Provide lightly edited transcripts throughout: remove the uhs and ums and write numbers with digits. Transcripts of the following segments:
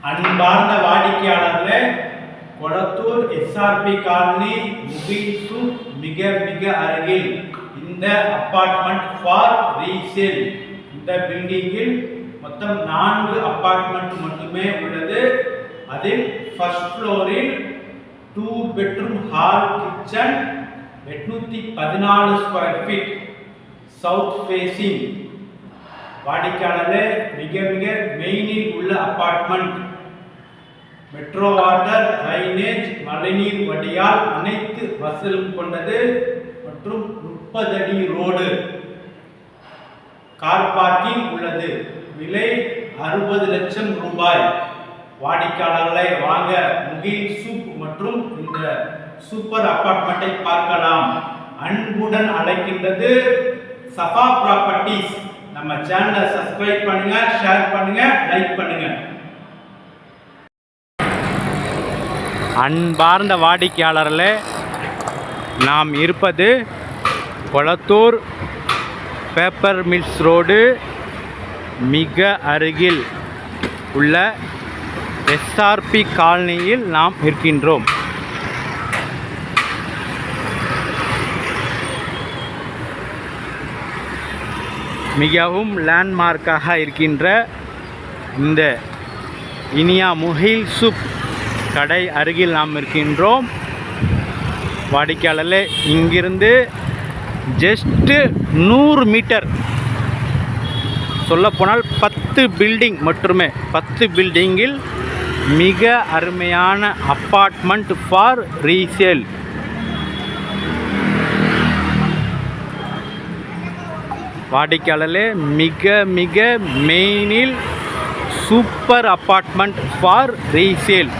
அன்பார்ந்த வாடிக்கையாளர்களே, Kolathur SRP colony முகில்சு மிக மிக அருகில் இந்த அப்பார்ட்மெண்ட் ஃபார் ரீசேல். இந்த பில்டிங்கில் மொத்தம் 4 அப்பார்ட்மெண்ட் மட்டுமே உள்ளது. அதில் ஃபர்ஸ்ட் ஃப்ளோரில் 2 bedroom hall kitchen 814 square feet south facing. வாடிக்கையாளர்களே, மிக மிக மெயினில் உள்ள அப்பார்ட்மெண்ட். மெட்ரோ வாட்டர், ட்ரைனேஜ், மழைநீர் வடிகால் அனைத்து வசதிகளும் கொண்டது மற்றும் 30 அடி ரோடு, கார் பார்க்கிங் உள்ளது. விலை 60 லட்சம் ரூபாய். வாடிக்கையாளர்களை வாங்க முகில் சூப் மற்றும் இந்த சூப்பர் அப்பார்ட்மெண்ட்டை பார்க்கலாம். அன்புடன் அழைக்கின்றது சஃபா ப்ராப்பர்ட்டிஸ். நம்ம சேனலை சப்ஸ்கிரைப் பண்ணுங்க, ஷேர் பண்ணுங்க, லைக் பண்ணுங்க. அன்பார்ந்த வாடிக்கையாளர்களே, நாம் இருப்பது கொளத்தூர் பேப்பர் மில்ஸ் ரோடு மிக அருகில் உள்ள எஸ்ஆர்பி காலனியில் நாம் இருக்கின்றோம். மிகவும் லேண்ட்மார்க்காக இருக்கின்ற இந்த இனியா முகில் சூப் கடை அருகில் நாம் இருக்கின்றோம். வாடிக்கையாளர்களே, இங்கிருந்து ஜஸ்ட்டு 100 மீட்டர், சொல்லப்போனால் 10 பில்டிங் மட்டுமே. 10 பில்டிங்கில் மிக அருமையான அப்பார்ட்மெண்ட் ஃபார் ரீசேல். வாடிக்கையாளர்களே, மிக மிக மெயினில் சூப்பர் அப்பார்ட்மெண்ட் ஃபார் ரீசேல்.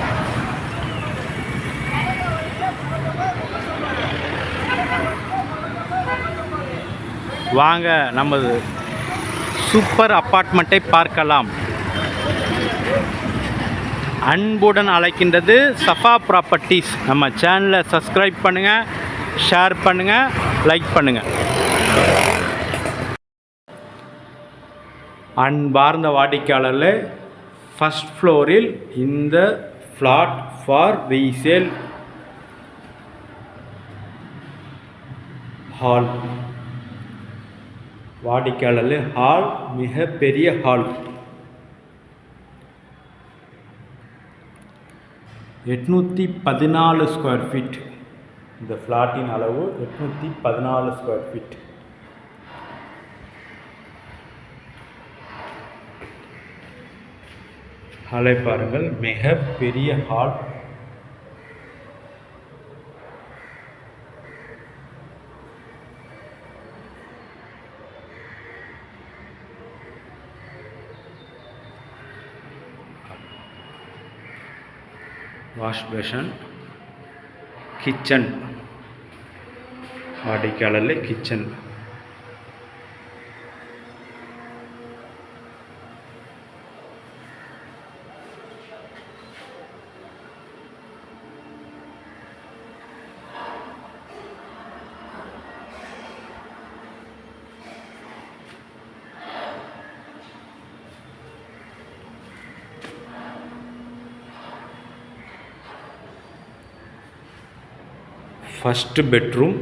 வாங்க நமது சூப்பர் அப்பார்ட்மெண்ட்டை பார்க்கலாம். அன்புடன் அழைக்கின்றது சஃபா ப்ராப்பர்ட்டிஸ். நம்ம சேனலை சப்ஸ்கிரைப் பண்ணுங்கள், ஷேர் பண்ணுங்கள், லைக் பண்ணுங்கள். அன்பார்ந்த வாடிக்கையாளர்களே, ஃபர்ஸ்ட் ஃப்ளோரில் இந்த ஃப்ளாட் ஃபார் ரீசேல் ஹால். வாடிக்கையாளர்களே, ஹால் மிக பெரிய ஹால். 814 square feet. இந்த ஃப்ளாட்டின் அளவு 814 ஸ்கொயர் ஃபீட். ஹாலை பாருங்கள், மிக பெரிய ஹால். Wash basin, kitchen. வாடிக்கையாளர்களே, கிச்சன் ஃபஸ்ட்டு பெட்ரூம்.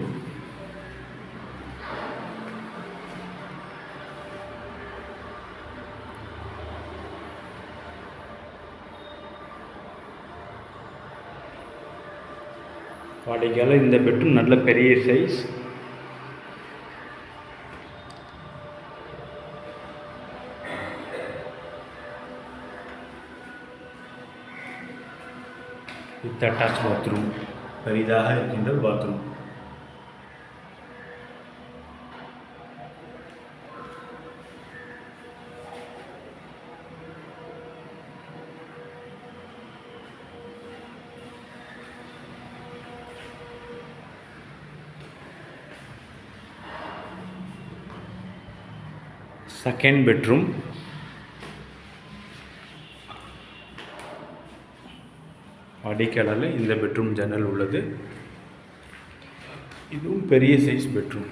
வாடிக்கையாளர், இந்த பெட்ரூம் நல்ல பெரிய சைஸ். With attach bathroom. பெரிதாக இருக்கின்ற பாத்ரூம். Second bedroom. வாடிக்கையாளரில் இந்த பெட்ரூம் ஜன்னல் உள்ளது. இதுவும் பெரிய சைஸ் பெட்ரூம்.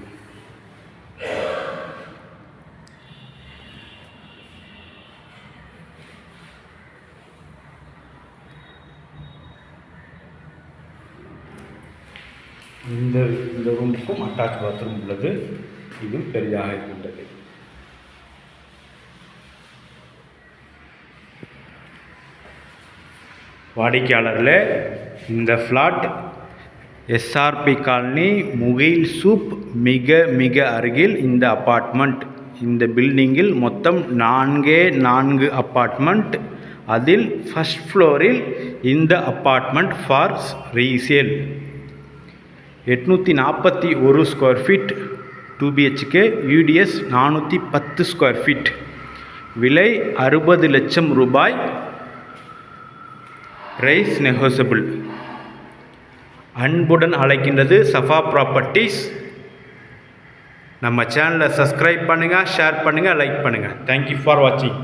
இந்த ரூமுக்கும் அட்டாச் பாத்ரூம் உள்ளது. இது பெரிதாக இருக்கின்றது. வாடிக்கையாளர்களே, இந்த ஃப்ளாட் எஸ்ஆர்பி காலனி முகில் சூப் மிக அருகில் இந்த அப்பார்ட்மெண்ட். இந்த பில்டிங்கில் மொத்தம் 4 அப்பார்ட்மெண்ட். அதில் ஃபர்ஸ்ட் ஃப்ளோரில் இந்த apartment for resale 841 square feet 2 BHK, UDS 410 square feet. விலை 60 லட்சம் ரூபாய். Price negotiable. அன்புடன் அழைக்கின்றது சஃபா ப்ராப்பர்ட்டிஸ். நம்ம சேனலை சப்ஸ்கிரைப் பண்ணுங்கள், ஷேர் பண்ணுங்கள், லைக் பண்ணுங்கள். தேங்க்யூ ஃபார் வாட்சிங்.